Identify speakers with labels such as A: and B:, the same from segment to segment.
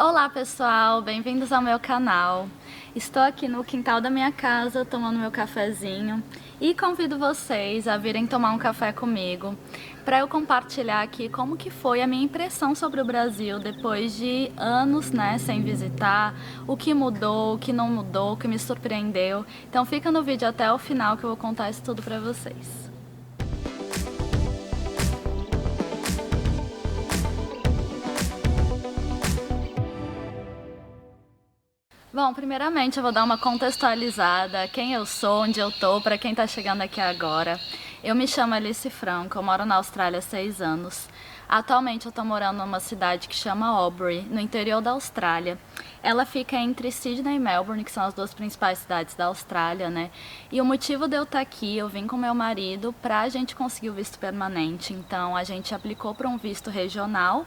A: Olá pessoal, bem-vindos ao meu canal. Estou aqui no quintal da minha casa tomando meu cafezinho e convido vocês a virem tomar um café comigo para eu compartilhar aqui como que foi a minha impressão sobre o Brasil depois de anos, né, sem visitar, o que mudou, o que não mudou, o que me surpreendeu. Então fica no vídeo até o final que eu vou contar isso tudo para vocês. Bom, primeiramente eu vou dar uma contextualizada, quem eu sou, onde eu tô, para quem tá chegando aqui agora. Eu me chamo Alice Franco, eu moro na Austrália há 6 anos. Atualmente eu tô morando numa cidade que chama Albury, no interior da Austrália. Ela fica entre Sydney e Melbourne, que são as duas principais cidades da Austrália, né? E o motivo de eu estar aqui, eu vim com meu marido pra gente conseguir o visto permanente. Então a gente aplicou para um visto regional.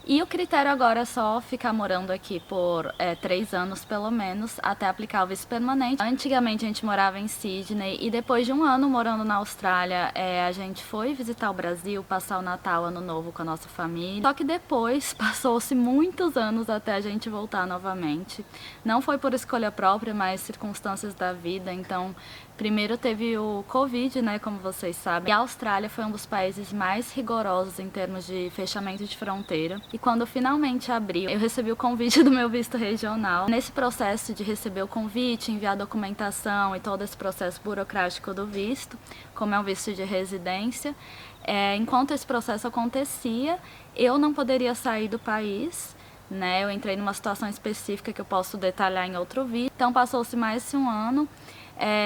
A: E o critério agora é só ficar morando aqui por 3 anos pelo menos, até aplicar o visto permanente. Antigamente a gente morava em Sydney e depois de um ano morando na Austrália, a gente foi visitar o Brasil, passar o Natal, Ano Novo com a nossa família. Só que depois passou-se muitos anos até a gente voltar novamente. Não foi por escolha própria, mas circunstâncias da vida, então... Primeiro teve o Covid, né, como vocês sabem, e a Austrália foi um dos países mais rigorosos em termos de fechamento de fronteira. E quando finalmente abriu, eu recebi o convite do meu visto regional. Nesse processo de receber o convite, enviar a documentação e todo esse processo burocrático do visto, como é um visto de residência, enquanto esse processo acontecia, eu não poderia sair do país. Né, eu entrei numa situação específica que eu posso detalhar em outro vídeo. Então passou-se mais de um ano.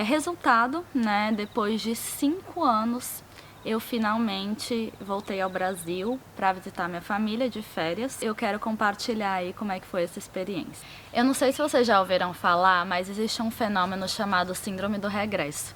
A: Resultado, né, depois de 5 anos, eu finalmente voltei ao Brasil para visitar minha família de férias. Eu quero compartilhar aí como é que foi essa experiência. Eu não sei se vocês já ouviram falar, mas existe um fenômeno chamado síndrome do regresso,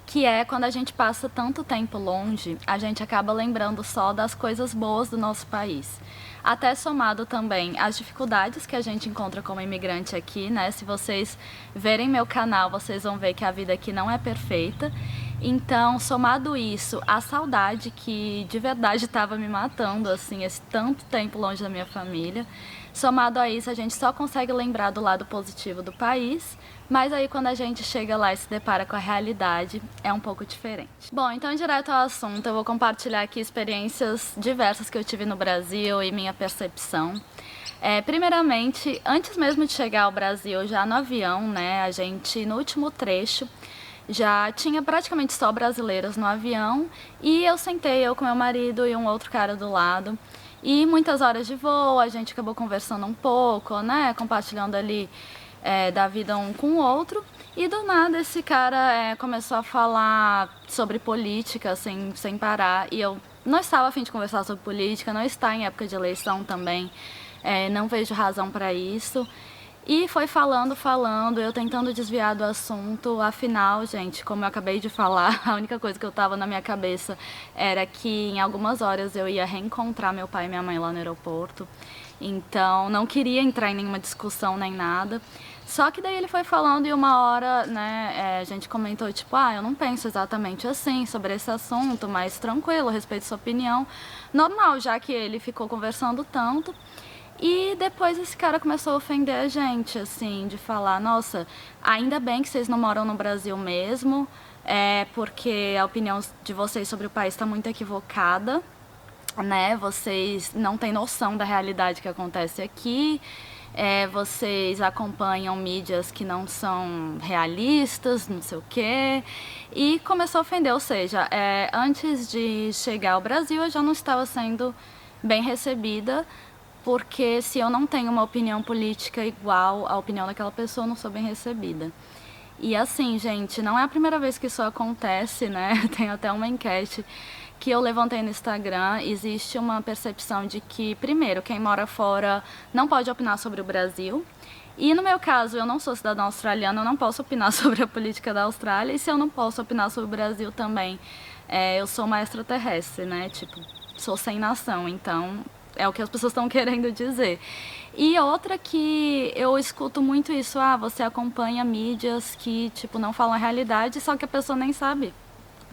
A: que é quando a gente passa tanto tempo longe, a gente acaba lembrando só das coisas boas do nosso país. Até somado também às dificuldades que a gente encontra como imigrante aqui, né? Se vocês verem meu canal, vocês vão ver que a vida aqui não é perfeita. Então, somado isso, a saudade que de verdade estava me matando, assim, esse tanto tempo longe da minha família. Somado a isso, a gente só consegue lembrar do lado positivo do país, mas aí quando a gente chega lá e se depara com a realidade, é um pouco diferente. Bom, então direto ao assunto, eu vou compartilhar aqui experiências diversas que eu tive no Brasil e minha percepção. Primeiramente, antes mesmo de chegar ao Brasil, já no avião, né, a gente, no último trecho, já tinha praticamente só brasileiros no avião e eu sentei, eu com meu marido e um outro cara do lado. E muitas horas de voo, a gente acabou conversando um pouco, né, compartilhando ali da vida um com o outro. E do nada esse cara começou a falar sobre política sem parar. E eu não estava a fim de conversar sobre política, não está em época de eleição também, não vejo razão para isso. E foi falando, eu tentando desviar do assunto. Afinal, gente, como eu acabei de falar, a única coisa que eu tava na minha cabeça era que em algumas horas eu ia reencontrar meu pai e minha mãe lá no aeroporto. Então, não queria entrar em nenhuma discussão nem nada. Só que daí ele foi falando e uma hora, né, a gente comentou, tipo, eu não penso exatamente assim sobre esse assunto, mas tranquilo, respeito sua opinião. Normal, já que ele ficou conversando tanto. E depois esse cara começou a ofender a gente, assim, de falar, nossa, ainda bem que vocês não moram no Brasil mesmo, porque a opinião de vocês sobre o país está muito equivocada, né? Vocês não têm noção da realidade que acontece aqui, vocês acompanham mídias que não são realistas, não sei o quê, e começou a ofender, ou seja, antes de chegar ao Brasil eu já não estava sendo bem recebida, porque se eu não tenho uma opinião política igual à opinião daquela pessoa, eu não sou bem recebida. E assim, gente, não é a primeira vez que isso acontece, né? Tem até uma enquete que eu levantei no Instagram. Existe uma percepção de que, primeiro, quem mora fora não pode opinar sobre o Brasil. E no meu caso, eu não sou cidadã australiana, eu não posso opinar sobre a política da Austrália. E se eu não posso opinar sobre o Brasil também, eu sou uma extraterrestre, né? Tipo, sou sem nação, então... É o que as pessoas estão querendo dizer. E outra que eu escuto muito isso, você acompanha mídias que, tipo, não falam a realidade, só que a pessoa nem sabe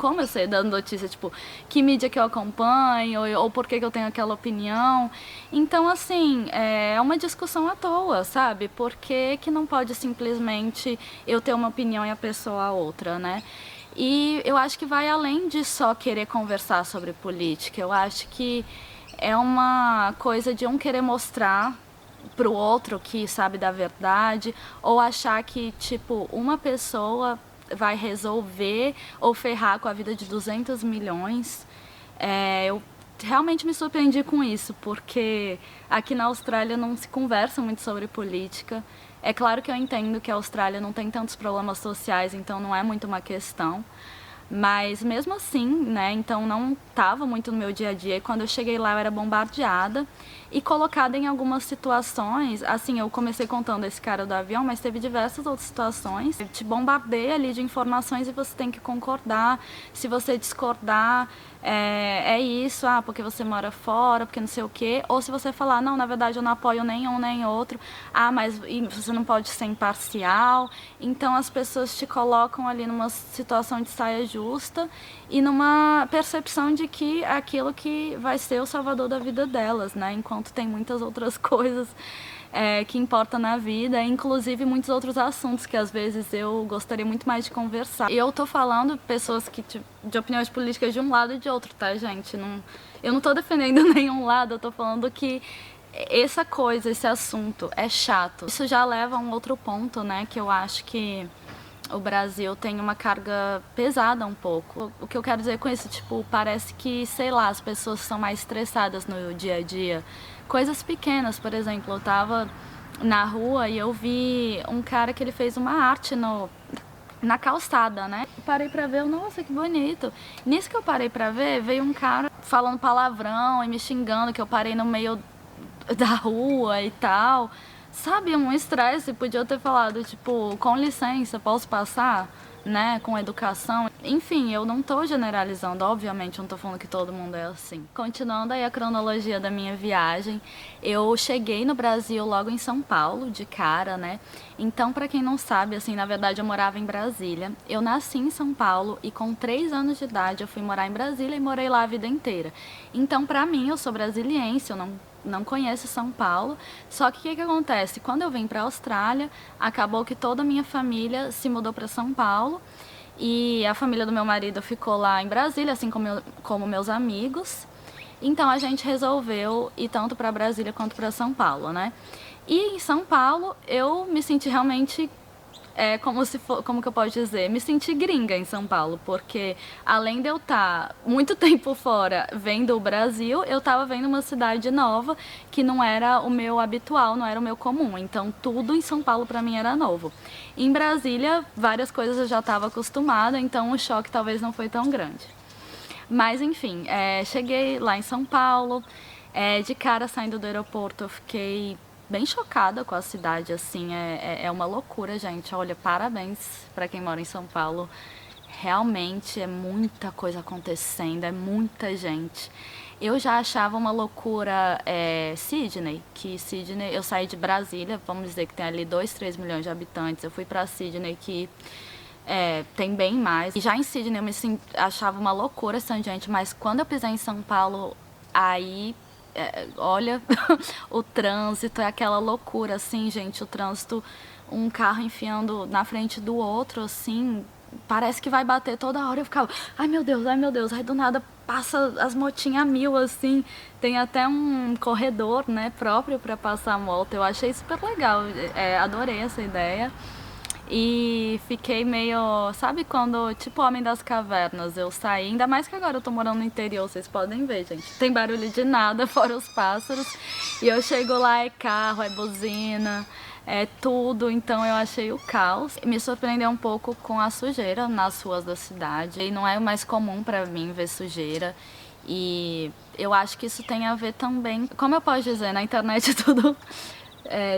A: como eu sei da notícia, tipo, que mídia que eu acompanho, ou por que eu tenho aquela opinião. Então, assim, é uma discussão à toa, sabe? Por que que não pode simplesmente eu ter uma opinião e a pessoa a outra, né? E eu acho que vai além de só querer conversar sobre política. Eu acho que é uma coisa de um querer mostrar para o outro que sabe da verdade, ou achar que, tipo, uma pessoa vai resolver ou ferrar com a vida de 200 milhões. Eu realmente me surpreendi com isso, porque aqui na Austrália não se conversa muito sobre política. É claro que eu entendo que a Austrália não tem tantos problemas sociais, então não é muito uma questão. Mas mesmo assim, né, então não estava muito no meu dia a dia. E quando eu cheguei lá eu era bombardeada e colocada em algumas situações. Assim, eu comecei contando esse cara do avião, mas teve diversas outras situações. Te bombardeia ali de informações e você tem que concordar. Se você discordar, é isso, porque você mora fora, porque não sei o quê. Ou se você falar, não, na verdade eu não apoio nenhum nem outro, mas você não pode ser imparcial. Então as pessoas te colocam ali numa situação de saia justa e numa percepção de que é aquilo que vai ser o salvador da vida delas, né? Enquanto tem muitas outras coisas que importam na vida, inclusive muitos outros assuntos que às vezes eu gostaria muito mais de conversar. E eu tô falando pessoas que de opiniões políticas de um lado e de outro, tá, gente? Eu não tô defendendo nenhum lado, eu tô falando que essa coisa, esse assunto é chato. Isso já leva a um outro ponto, né, que eu acho que o Brasil tem uma carga pesada um pouco. O que eu quero dizer com isso, tipo, parece que, sei lá, as pessoas são mais estressadas no dia a dia. Coisas pequenas, por exemplo, eu tava na rua e eu vi um cara que ele fez uma arte na calçada, né? Parei pra ver, nossa, que bonito. Nisso que eu parei pra ver, veio um cara falando palavrão e me xingando, que eu parei no meio da rua e tal. Sabe, um estresse, podia ter falado, tipo, com licença, posso passar, né, com educação. Enfim, eu não tô generalizando, obviamente, eu não tô falando que todo mundo é assim. Continuando aí a cronologia da minha viagem, eu cheguei no Brasil logo em São Paulo, de cara, né. Então, pra quem não sabe, assim, na verdade eu morava em Brasília. Eu nasci em São Paulo e com 3 anos de idade eu fui morar em Brasília e morei lá a vida inteira. Então, pra mim, eu sou brasiliense, eu não conheço São Paulo, só que o que acontece? Quando eu vim para a Austrália, acabou que toda a minha família se mudou para São Paulo e a família do meu marido ficou lá em Brasília, assim como meus amigos. Então a gente resolveu ir tanto para Brasília quanto para São Paulo, né? E em São Paulo eu me senti realmente como que eu posso dizer, me senti gringa em São Paulo, porque além de eu estar muito tempo fora vendo o Brasil, eu estava vendo uma cidade nova que não era o meu habitual, não era o meu comum, então tudo em São Paulo para mim era novo. Em Brasília, várias coisas eu já estava acostumada, então o choque talvez não foi tão grande. Mas enfim, cheguei lá em São Paulo, de cara saindo do aeroporto eu fiquei bem chocada com a cidade, assim, é uma loucura, gente. Olha, parabéns para quem mora em São Paulo. Realmente é muita coisa acontecendo, é muita gente. Eu já achava uma loucura Sydney, eu saí de Brasília, vamos dizer que tem ali 2, 3 milhões de habitantes. Eu fui para Sydney, que tem bem mais. E já em Sydney eu achava uma loucura essa gente, mas quando eu pisei em São Paulo, aí olha, o trânsito é aquela loucura, assim, gente, o trânsito, um carro enfiando na frente do outro, assim, parece que vai bater toda hora. Eu ficava, ai meu Deus, aí do nada passa as motinhas a mil, assim, tem até um corredor, né, próprio para passar a moto. Eu achei super legal, adorei essa ideia. E fiquei meio, sabe quando, tipo Homem das Cavernas, eu saí, ainda mais que agora eu tô morando no interior, vocês podem ver, gente. Tem barulho de nada, fora os pássaros. E eu chego lá, é carro, é buzina, é tudo, então eu achei o caos. Me surpreendeu um pouco com a sujeira nas ruas da cidade. E não é o mais comum pra mim ver sujeira. E eu acho que isso tem a ver também, como eu posso dizer, na internet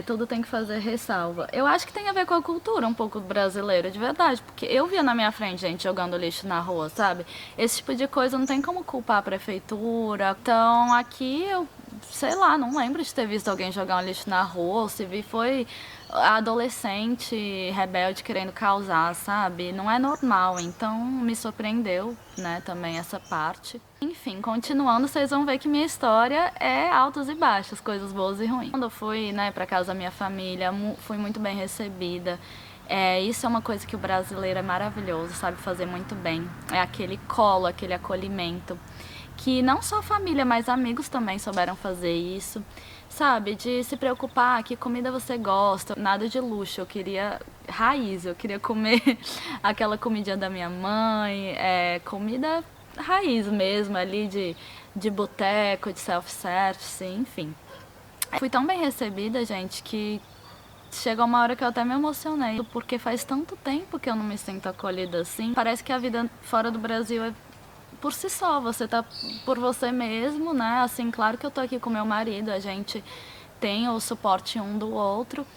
A: tudo tem que fazer ressalva. Eu acho que tem a ver com a cultura um pouco brasileira, de verdade, porque eu via na minha frente gente jogando lixo na rua, sabe? Esse tipo de coisa não tem como culpar a prefeitura. Então aqui eu sei lá, não lembro de ter visto alguém jogar um lixo na rua, ou se vi foi adolescente rebelde querendo causar, sabe? Não é normal, então me surpreendeu, né, também essa parte. Enfim, continuando, vocês vão ver que minha história é altos e baixos, coisas boas e ruins. Quando eu fui, né, pra casa da minha família, fui muito bem recebida. Isso é uma coisa que o brasileiro é maravilhoso, sabe fazer muito bem. É aquele colo, aquele acolhimento, que não só a família, mas amigos também souberam fazer isso. Sabe, de se preocupar que comida você gosta, nada de luxo, eu queria raiz, eu queria comer aquela comidinha da minha mãe, comida raiz mesmo, ali de boteco, de self-service, enfim. Fui tão bem recebida, gente, que chegou uma hora que eu até me emocionei, porque faz tanto tempo que eu não me sinto acolhida assim. Parece que a vida fora do Brasil é por si só, você tá por você mesmo, né? Assim, claro que eu tô aqui com meu marido, a gente tem o suporte um do outro,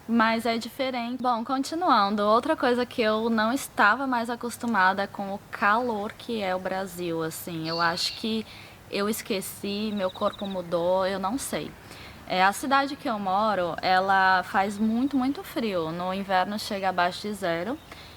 A: mas é diferente. Bom, continuando, outra coisa que eu não estava mais acostumada com o calor que é o Brasil, assim, eu acho que eu esqueci, meu corpo mudou, eu não sei. A cidade que eu moro, ela faz muito, muito frio. No inverno chega abaixo de zero.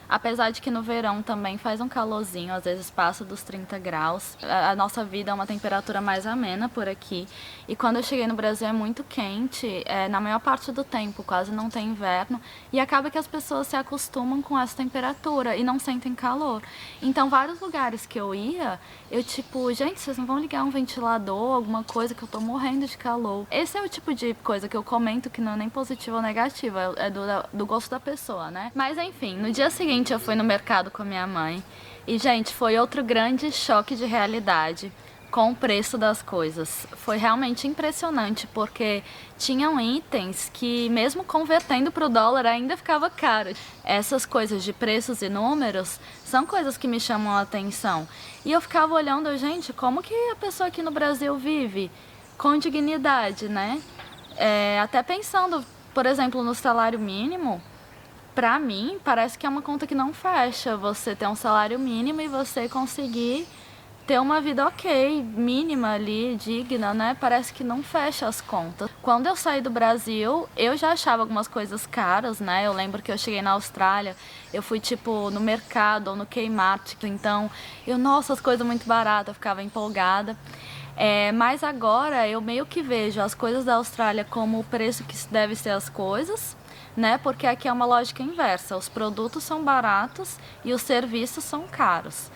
A: Apesar de que no verão também faz um calorzinho, às vezes passa dos 30 graus. A nossa vida é uma temperatura mais amena por aqui. E quando eu cheguei no Brasil é muito quente, na maior parte do tempo, quase não tem inverno. E acaba que as pessoas se acostumam com essa temperatura e não sentem calor. Então, vários lugares que eu ia, eu tipo, gente, vocês não vão ligar um ventilador, alguma coisa que eu tô morrendo de calor. Esse é o tipo de coisa que eu comento que não é nem positiva ou negativa, é do gosto da pessoa, né? Mas enfim, no dia seguinte eu fui no mercado com a minha mãe e, gente, foi outro grande choque de realidade com o preço das coisas. Foi realmente impressionante, porque tinham itens que, mesmo convertendo para o dólar, ainda ficava caro. Essas coisas de preços e números são coisas que me chamam a atenção. E eu ficava olhando, gente, como que a pessoa aqui no Brasil vive com dignidade, né? Até pensando, por exemplo, no salário mínimo. Pra mim, parece que é uma conta que não fecha. Você ter um salário mínimo e você conseguir ter uma vida ok, mínima ali, digna, né? Parece que não fecha as contas. Quando eu saí do Brasil, eu já achava algumas coisas caras, né? Eu lembro que eu cheguei na Austrália, eu fui tipo no mercado ou no Kmart, então nossa, as coisas muito baratas, eu ficava empolgada. Mas agora eu meio que vejo as coisas da Austrália como o preço que deve ser as coisas, né? Porque aqui é uma lógica inversa. Os produtos são baratos e os serviços são caros.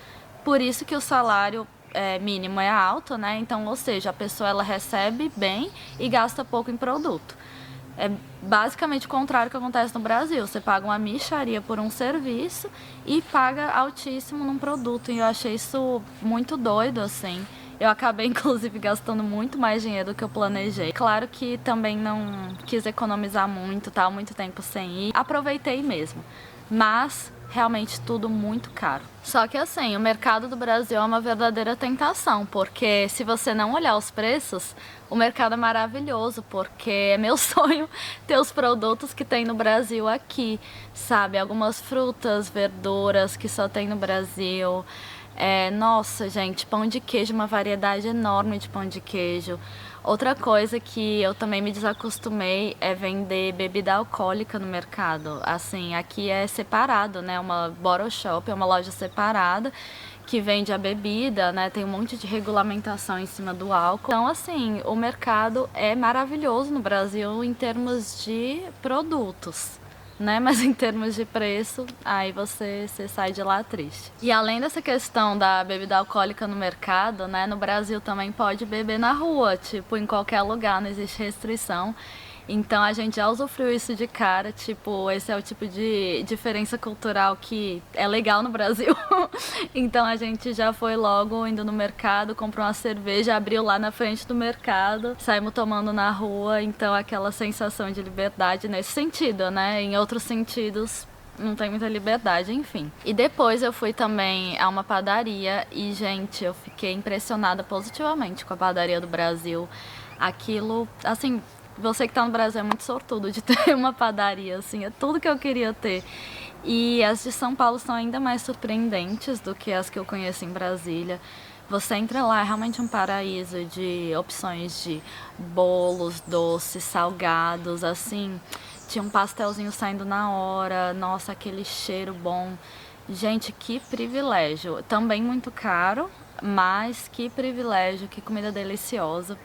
A: Por isso que o salário mínimo é alto, né? Então, ou seja, a pessoa ela recebe bem e gasta pouco em produto. É basicamente o contrário que acontece no Brasil. Você paga uma mixaria por um serviço e paga altíssimo num produto. E eu achei isso muito doido, assim. Eu acabei, inclusive, gastando muito mais dinheiro do que eu planejei. Claro que também não quis economizar muito, tá? Muito tempo sem ir. Aproveitei mesmo. Mas realmente tudo muito caro. Só que assim, o mercado do Brasil é uma verdadeira tentação, porque se você não olhar os preços, o mercado é maravilhoso, porque é meu sonho ter os produtos que tem no Brasil aqui, sabe? Algumas frutas, verduras que só tem no Brasil. Nossa, gente, pão de queijo, uma variedade enorme de pão de queijo. Outra coisa que eu também me desacostumei é vender bebida alcoólica no mercado. Assim, aqui é separado, né? Uma bottle shop, é uma loja separada que vende a bebida, né? Tem um monte de regulamentação em cima do álcool. Então, assim, o mercado é maravilhoso no Brasil em termos de produtos, né? Mas em termos de preço, aí você sai de lá triste. E além dessa questão da bebida alcoólica no mercado, né? No Brasil também pode beber na rua, tipo, em qualquer lugar, não existe restrição. Então a gente já usufruiu isso de cara, tipo, esse é o tipo de diferença cultural que é legal no Brasil. Então a gente já foi logo indo no mercado, comprou uma cerveja, abriu lá na frente do mercado, saímos tomando na rua, então aquela sensação de liberdade nesse sentido, né? Em outros sentidos não tem muita liberdade, enfim. E depois eu fui também a uma padaria e, gente, eu fiquei impressionada positivamente com a padaria do Brasil. Aquilo, assim, você que tá no Brasil é muito sortudo de ter uma padaria, assim, é tudo que eu queria ter. E as de São Paulo são ainda mais surpreendentes do que as que eu conheço em Brasília, Você entra lá, é realmente um paraíso de opções de bolos, doces, salgados, assim. Tinha um pastelzinho saindo na hora, nossa, aquele cheiro bom. Gente, que privilégio. Também muito caro, mas que privilégio, que comida deliciosa.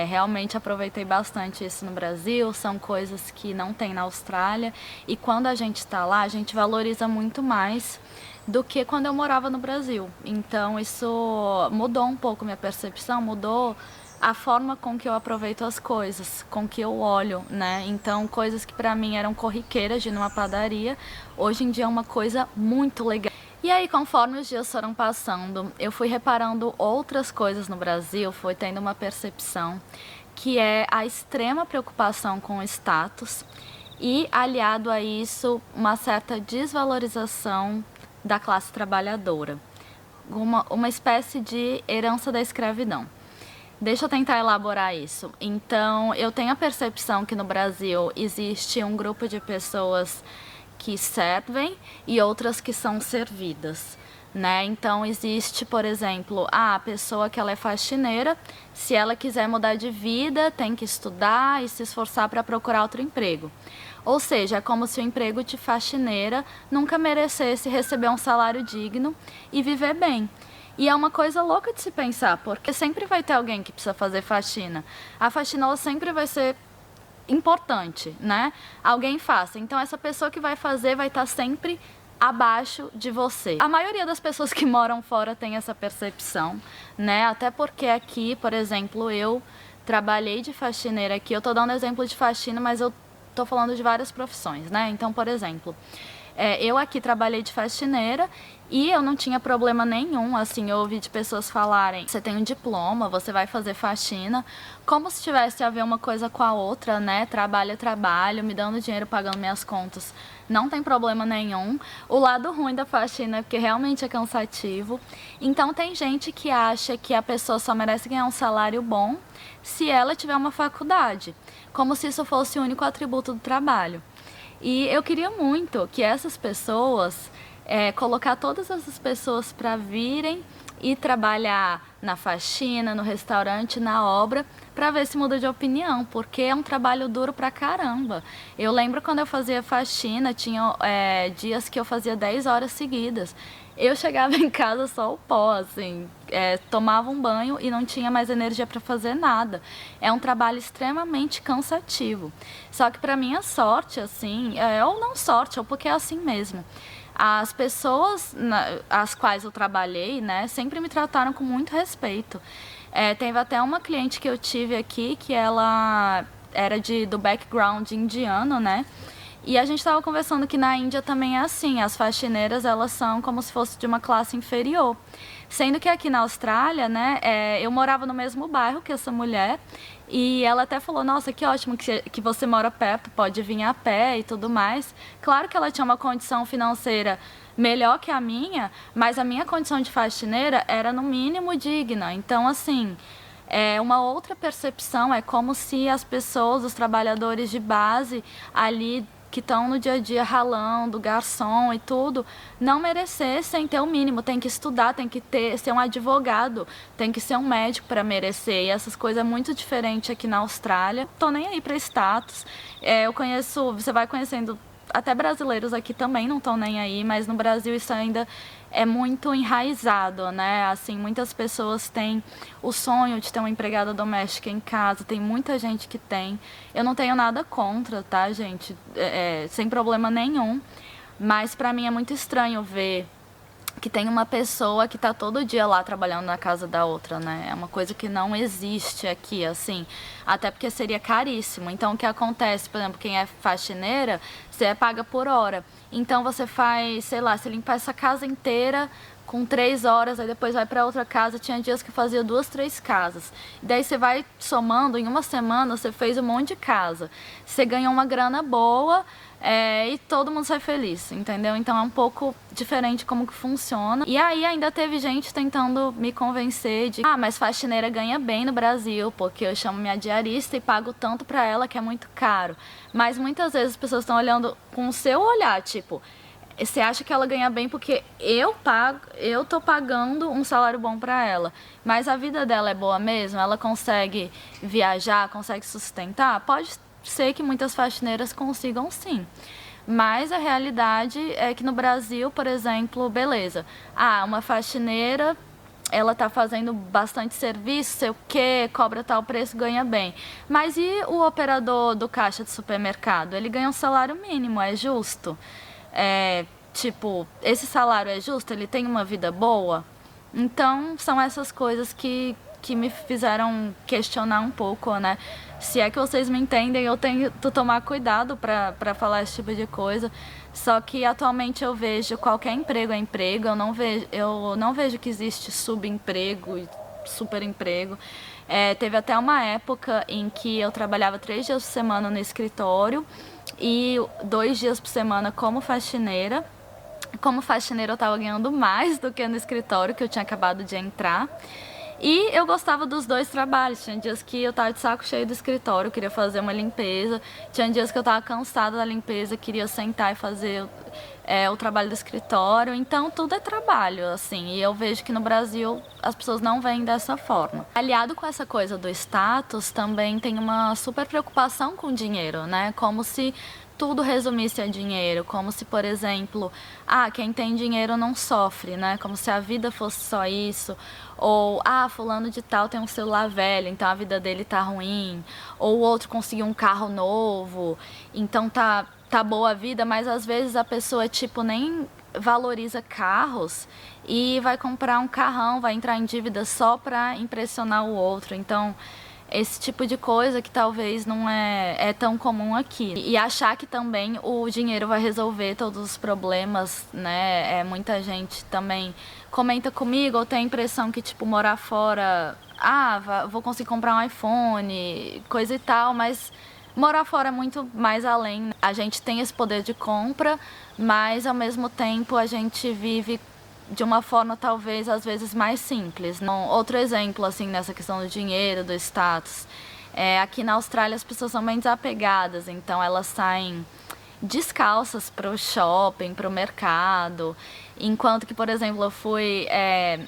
A: Realmente aproveitei bastante isso no Brasil, são coisas que não tem na Austrália, e quando a gente está lá, a gente valoriza muito mais do que quando eu morava no Brasil. Então isso mudou um pouco minha percepção, mudou a forma com que eu aproveito as coisas, com que eu olho, né? Então coisas que para mim eram corriqueiras de ir numa padaria, hoje em dia é uma coisa muito legal. E aí, conforme os dias foram passando, eu fui reparando outras coisas no Brasil, fui tendo uma percepção que é a extrema preocupação com o status e, aliado a isso, uma certa desvalorização da classe trabalhadora, uma espécie de herança da escravidão. Deixa eu tentar elaborar isso. Então, eu tenho a percepção que no Brasil existe um grupo de pessoas que servem e outras que são servidas, né? Então existe, por exemplo, a pessoa que ela é faxineira, se ela quiser mudar de vida, tem que estudar e se esforçar para procurar outro emprego. Ou seja, é como se o emprego de faxineira nunca merecesse receber um salário digno e viver bem. E é uma coisa louca de se pensar, porque sempre vai ter alguém que precisa fazer faxina. A faxina ela sempre vai ser importante, né? Alguém faça. Então essa pessoa que vai fazer vai estar sempre abaixo de você. A maioria das pessoas que moram fora tem essa percepção, né? Até porque aqui, por exemplo, eu trabalhei de faxineira aqui. Eu tô dando exemplo de faxina, mas eu tô falando de várias profissões, né? Então, por exemplo, eu aqui trabalhei de faxineira e eu não tinha problema nenhum, assim, eu ouvi de pessoas falarem, você tem um diploma, você vai fazer faxina, como se tivesse a ver uma coisa com a outra, né? Trabalho é trabalho, me dando dinheiro, pagando minhas contas, não tem problema nenhum. O lado ruim da faxina é porque realmente é cansativo. Então tem gente que acha que a pessoa só merece ganhar um salário bom se ela tiver uma faculdade, como se isso fosse o único atributo do trabalho. E eu queria muito que essas pessoas, colocar todas essas pessoas para virem e trabalhar na faxina, no restaurante, na obra, para ver se muda de opinião, porque é um trabalho duro pra caramba. Eu lembro quando eu fazia faxina, tinha dias que eu fazia 10 horas seguidas. Eu chegava em casa só o pó, assim, tomava um banho e não tinha mais energia para fazer nada. É um trabalho extremamente cansativo. Só que para minha sorte, assim, ou não sorte, ou porque é assim mesmo. As pessoas as quais eu trabalhei, né, sempre me trataram com muito respeito. Teve até uma cliente que eu tive aqui que ela era do background indiano, né? E a gente estava conversando que na Índia também é assim, as faxineiras elas são como se fosse de uma classe inferior. Sendo que aqui na Austrália, né, eu morava no mesmo bairro que essa mulher e ela até falou, nossa, que ótimo que você mora perto, pode vir a pé e tudo mais. Claro que ela tinha uma condição financeira melhor que a minha, mas a minha condição de faxineira era no mínimo digna. Então, assim, uma outra percepção é como se as pessoas, os trabalhadores de base ali que estão no dia a dia ralando, garçom e tudo, não merecessem ter o mínimo. Tem que estudar, tem que ser um advogado, tem que ser um médico para merecer. E essas coisas é muito diferente aqui na Austrália. Tô nem aí para status. Eu conheço, você vai conhecendo até brasileiros aqui também não estão nem aí, mas no Brasil isso ainda é muito enraizado, né? Assim, muitas pessoas têm o sonho de ter uma empregada doméstica em casa, tem muita gente que tem. Eu não tenho nada contra, tá, gente? Sem problema nenhum, mas pra mim é muito estranho ver que tem uma pessoa que tá todo dia lá trabalhando na casa da outra, né? É uma coisa que não existe aqui, assim, até porque seria caríssimo. Então, o que acontece, por exemplo, quem é faxineira, você é paga por hora. Então, você faz, sei lá, você limpa essa casa inteira com 3 horas, aí depois vai para outra casa. Tinha dias que fazia 2, 3 casas. E daí você vai somando, em uma semana você fez um monte de casa. Você ganhou uma grana boa, e todo mundo sai feliz, entendeu? Então é um pouco diferente como que funciona. E aí ainda teve gente tentando me convencer de mas faxineira ganha bem no Brasil, porque eu chamo minha diarista e pago tanto pra ela que é muito caro. Mas muitas vezes as pessoas estão olhando com o seu olhar, tipo, Você acha que ela ganha bem porque eu tô pagando um salário bom para ela, mas a vida dela é boa mesmo? Ela consegue viajar, consegue sustentar? Pode ser que muitas faxineiras consigam sim. Mas a realidade é que no Brasil, por exemplo, beleza. Uma faxineira, ela tá fazendo bastante serviço, sei o que, cobra tal preço, ganha bem. Mas e o operador do caixa de supermercado? Ele ganha um salário mínimo, é justo? Tipo, esse salário é justo? Ele tem uma vida boa? Então, são essas coisas que me fizeram questionar um pouco, né? Se é que vocês me entendem, eu tenho que tomar cuidado para falar esse tipo de coisa. Só que atualmente eu vejo qualquer emprego é emprego, eu não vejo que existe subemprego e superemprego. Teve até uma época em que eu trabalhava 3 dias por semana no escritório e 2 dias por semana como faxineira. Como faxineira eu estava ganhando mais do que no escritório, que eu tinha acabado de entrar. E eu gostava dos dois trabalhos. Tinha dias que eu tava de saco cheio do escritório, queria fazer uma limpeza. Tinha dias que eu tava cansada da limpeza, queria sentar e fazer o trabalho do escritório. Então tudo é trabalho, assim. E eu vejo que no Brasil as pessoas não veem dessa forma. Aliado com essa coisa do status, também tem uma super preocupação com o dinheiro, né? Como se tudo resumisse a dinheiro, como se, por exemplo, quem tem dinheiro não sofre, né? Como se a vida fosse só isso. Ou, fulano de tal tem um celular velho, então a vida dele tá ruim. Ou o outro conseguiu um carro novo, então tá boa a vida, mas às vezes a pessoa, tipo, nem valoriza carros e vai comprar um carrão, vai entrar em dívida só pra impressionar o outro. Então, esse tipo de coisa que talvez não é tão comum aqui. E achar que também o dinheiro vai resolver todos os problemas, né? Muita gente também comenta comigo, ou tem a impressão que, tipo, morar fora, vou conseguir comprar um iPhone, coisa e tal, mas morar fora é muito mais além. A gente tem esse poder de compra, mas ao mesmo tempo a gente vive de uma forma talvez às vezes mais simples. Outro exemplo assim nessa questão do dinheiro, do status, aqui na Austrália as pessoas são bem desapegadas, então elas saem descalças para o shopping, para o mercado, enquanto que, por exemplo, eu fui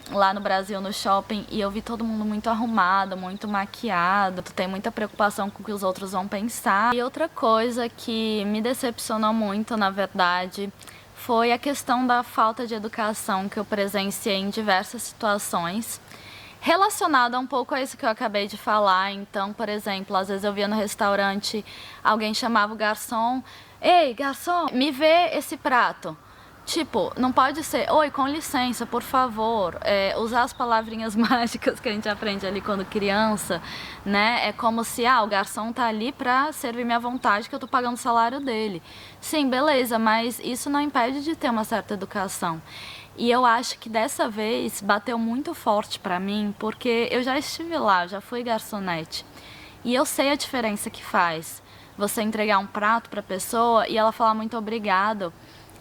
A: lá no Brasil no shopping e eu vi todo mundo muito arrumado, muito maquiado, tem muita preocupação com o que os outros vão pensar. E outra coisa que me decepcionou muito, na verdade, foi a questão da falta de educação que eu presenciei em diversas situações, relacionada um pouco a isso que eu acabei de falar. Então, por exemplo, às vezes eu via no restaurante, alguém chamava o garçom: "Ei, garçom, me vê esse prato". Tipo, não pode ser: "Oi, com licença, por favor". Usar as palavrinhas mágicas que a gente aprende ali quando criança, né? É como se, o garçom tá ali pra servir minha vontade, que eu tô pagando o salário dele. Sim, beleza, mas isso não impede de ter uma certa educação. E eu acho que dessa vez bateu muito forte pra mim, porque eu já estive lá, já fui garçonete. E eu sei a diferença que faz você entregar um prato pra pessoa e ela falar muito obrigado,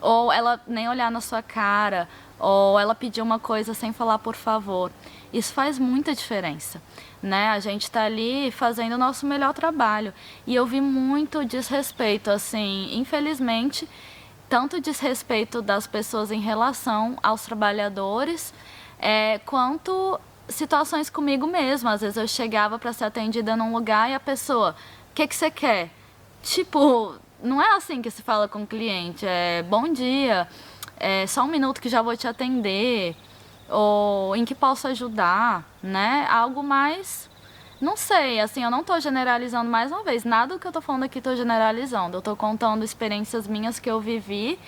A: ou ela nem olhar na sua cara, ou ela pedir uma coisa sem falar por favor. Isso faz muita diferença, né? A gente tá ali fazendo o nosso melhor trabalho. E eu vi muito desrespeito, assim, infelizmente, tanto desrespeito das pessoas em relação aos trabalhadores, quanto situações comigo mesma. Às vezes eu chegava para ser atendida num lugar e a pessoa: "O que você quer?". Tipo, não é assim que se fala com o cliente. "Bom dia, só um minuto que já vou te atender", ou "em que posso ajudar", né? Algo mais, não sei, assim, eu não tô generalizando, mais uma vez, nada do que eu tô falando aqui tô generalizando. Eu tô contando experiências minhas que eu vivi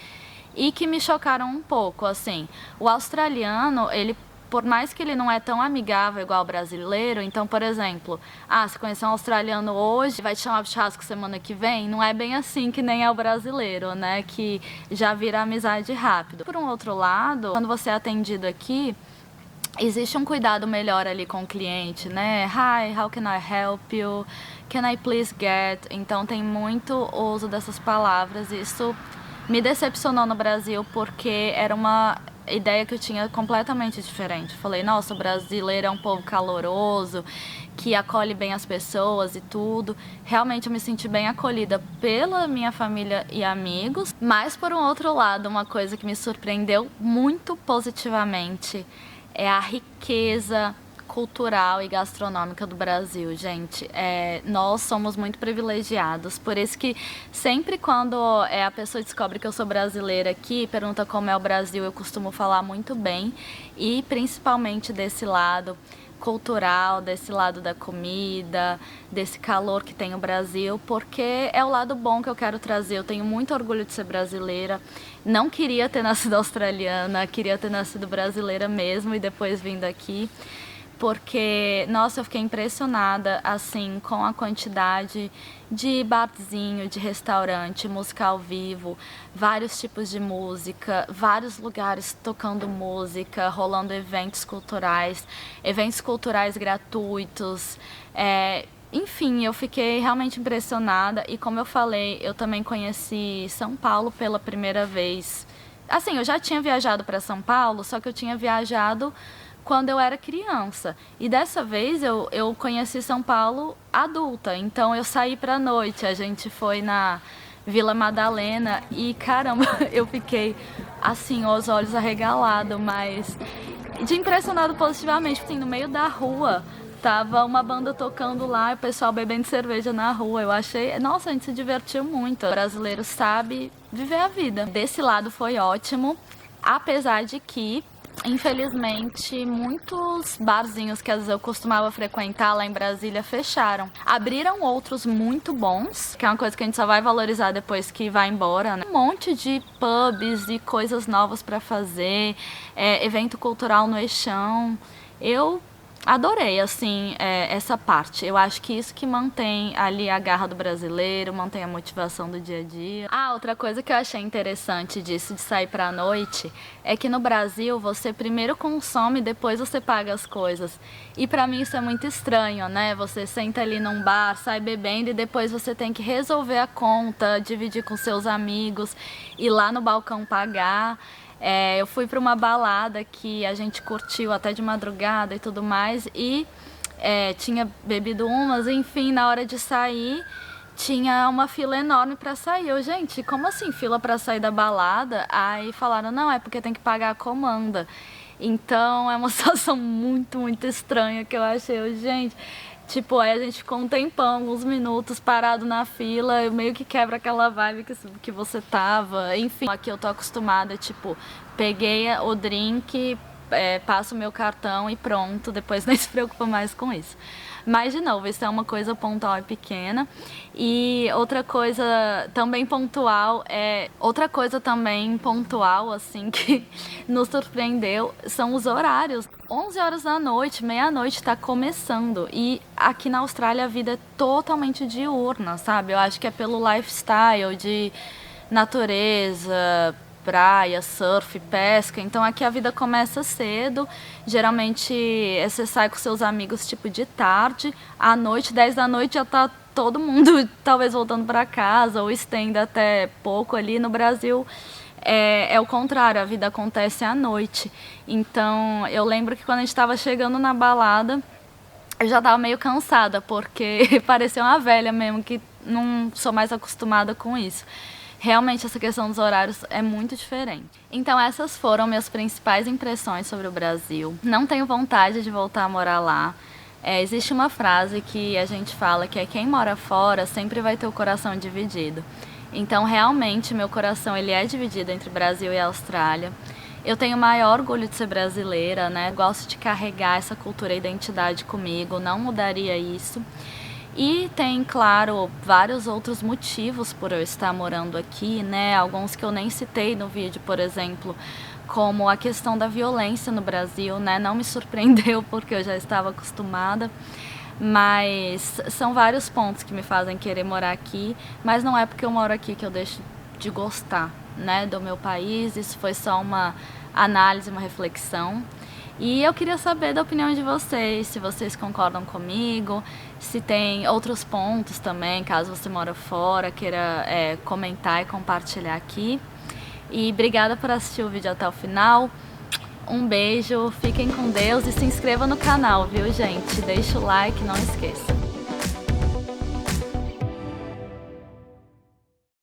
A: e que me chocaram um pouco, assim. O australiano, ele, por mais que ele não é tão amigável igual o brasileiro, então, por exemplo, se conhecer um australiano hoje, vai te chamar pro churrasco semana que vem, não é bem assim que nem é o brasileiro, né, que já vira amizade rápido. Por um outro lado, quando você é atendido aqui, existe um cuidado melhor ali com o cliente, né? "Hi, how can I help you? Can I please get?". Então tem muito uso dessas palavras. Isso me decepcionou no Brasil porque era uma ideia que eu tinha completamente diferente. Falei, nossa, o brasileiro é um povo caloroso, que acolhe bem as pessoas e tudo. Realmente eu me senti bem acolhida pela minha família e amigos. Mas, por um outro lado, uma coisa que me surpreendeu muito positivamente é a riqueza cultural e gastronômica do Brasil, gente. Nós somos muito privilegiados, por isso que sempre quando a pessoa descobre que eu sou brasileira aqui, pergunta como é o Brasil, eu costumo falar muito bem, e principalmente desse lado cultural, desse lado da comida, desse calor que tem o Brasil, porque é o lado bom que eu quero trazer. Eu tenho muito orgulho de ser brasileira, não queria ter nascido australiana, queria ter nascido brasileira mesmo e depois vindo aqui. Porque, nossa, eu fiquei impressionada, assim, com a quantidade de barzinho, de restaurante, música ao vivo, vários tipos de música, vários lugares tocando música, rolando eventos culturais gratuitos, enfim, eu fiquei realmente impressionada e, como eu falei, eu também conheci São Paulo pela primeira vez. Assim, eu já tinha viajado para São Paulo, só que eu tinha viajado quando eu era criança. E dessa vez eu conheci São Paulo adulta. Então eu saí pra noite, a gente foi na Vila Madalena e caramba, eu fiquei assim, os olhos arregalados, mas de impressionado positivamente, porque no meio da rua tava uma banda tocando lá e o pessoal bebendo cerveja na rua. Eu achei, nossa, a gente se divertiu muito. O brasileiro sabe viver a vida. Desse lado foi ótimo, apesar de que infelizmente, muitos barzinhos que às vezes eu costumava frequentar lá em Brasília fecharam. Abriram outros muito bons, que é uma coisa que a gente só vai valorizar depois que vai embora, né? Um monte de pubs e coisas novas para fazer, evento cultural no Eixão. Eu adorei, assim, essa parte. Eu acho que isso que mantém ali a garra do brasileiro, mantém a motivação do dia a dia. Ah, outra coisa que eu achei interessante disso de sair pra noite é que no Brasil você primeiro consome, depois você paga as coisas. E pra mim isso é muito estranho, né? Você senta ali num bar, sai bebendo e depois você tem que resolver a conta, dividir com seus amigos, ir lá no balcão pagar. Eu fui para uma balada que a gente curtiu até de madrugada e tudo mais e tinha bebido umas, enfim, na hora de sair tinha uma fila enorme para sair. Eu, gente, como assim fila para sair da balada? Aí falaram, não, é porque tem que pagar a comanda. Então é uma situação muito, muito estranha que eu achei. Eu, gente, tipo, aí a gente ficou um tempão, uns minutos parado na fila, meio que quebra aquela vibe que você tava. Enfim, aqui eu tô acostumada, tipo, peguei o drink, passo o meu cartão e pronto, depois nem se preocupa mais com isso. Mas, de novo, isso é uma coisa pontual e pequena. E outra coisa também pontual, assim, que nos surpreendeu, são os horários. 11 horas da noite, meia-noite, está começando. E aqui na Austrália a vida é totalmente diurna, sabe? Eu acho que é pelo lifestyle de natureza, praia, surf, pesca. Então aqui a vida começa cedo. Geralmente você sai com seus amigos tipo de tarde. À noite, 10 da noite, já tá todo mundo talvez voltando para casa ou estenda até pouco ali. No Brasil é o contrário, a vida acontece à noite. Então eu lembro que quando a gente estava chegando na balada, eu já estava meio cansada, porque parecia uma velha mesmo, que não sou mais acostumada com isso. Realmente essa questão dos horários é muito diferente. Então essas foram minhas principais impressões sobre o Brasil. Não tenho vontade de voltar a morar lá. Existe uma frase que a gente fala que é quem mora fora sempre vai ter o coração dividido. Então realmente meu coração ele é dividido entre Brasil e Austrália. Eu tenho o maior orgulho de ser brasileira, né? Gosto de carregar essa cultura e identidade comigo, não mudaria isso. E tem, claro, vários outros motivos por eu estar morando aqui, né? Alguns que eu nem citei no vídeo, por exemplo, como a questão da violência no Brasil, né? Não me surpreendeu porque eu já estava acostumada, mas são vários pontos que me fazem querer morar aqui, mas não é porque eu moro aqui que eu deixo de gostar, né, do meu país. Isso foi só uma análise, uma reflexão. E eu queria saber da opinião de vocês, se vocês concordam comigo, se tem outros pontos também, caso você mora fora, queira comentar e compartilhar aqui. E obrigada por assistir o vídeo até o final. Um beijo, fiquem com Deus e se inscreva no canal, viu, gente? Deixa o like, não esqueça.